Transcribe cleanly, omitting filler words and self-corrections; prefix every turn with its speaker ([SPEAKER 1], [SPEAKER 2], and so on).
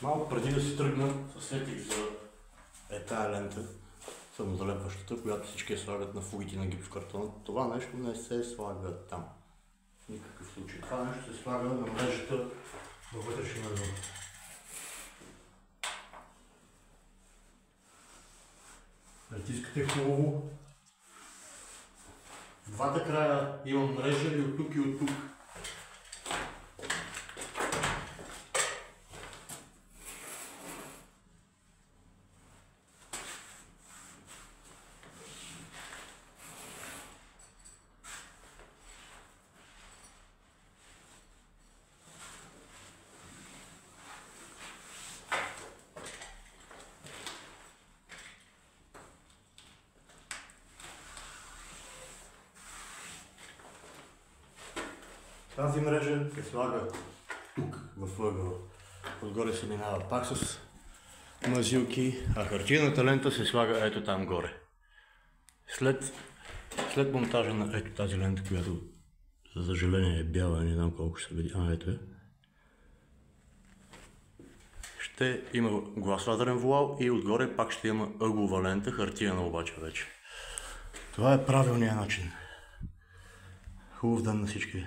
[SPEAKER 1] Малко преди да се тръгна, се сетих за тая лента, самозалепващата, която всички я слагат на фугите на гипсокартона. Това нещо не се слага там. В никакъв случай. Това нещо се слага на мрежата във вътрешния ъгъл. Натискате хубаво. В двата края имам мрежа и от тук и от тук. Тази мрежа се слага тук, в ъгъла. Отгоре се минава пак с мазилки, а хартиената лента се слага ето там горе. След монтажа на ето тази лента, която за съжаление е бяла, не знам колко ще се види, ето е. Ще има гласлатерен вуал и отгоре пак ще има ъглова лента, хартиена обаче вече. Това е правилният начин. Хубав ден на всички!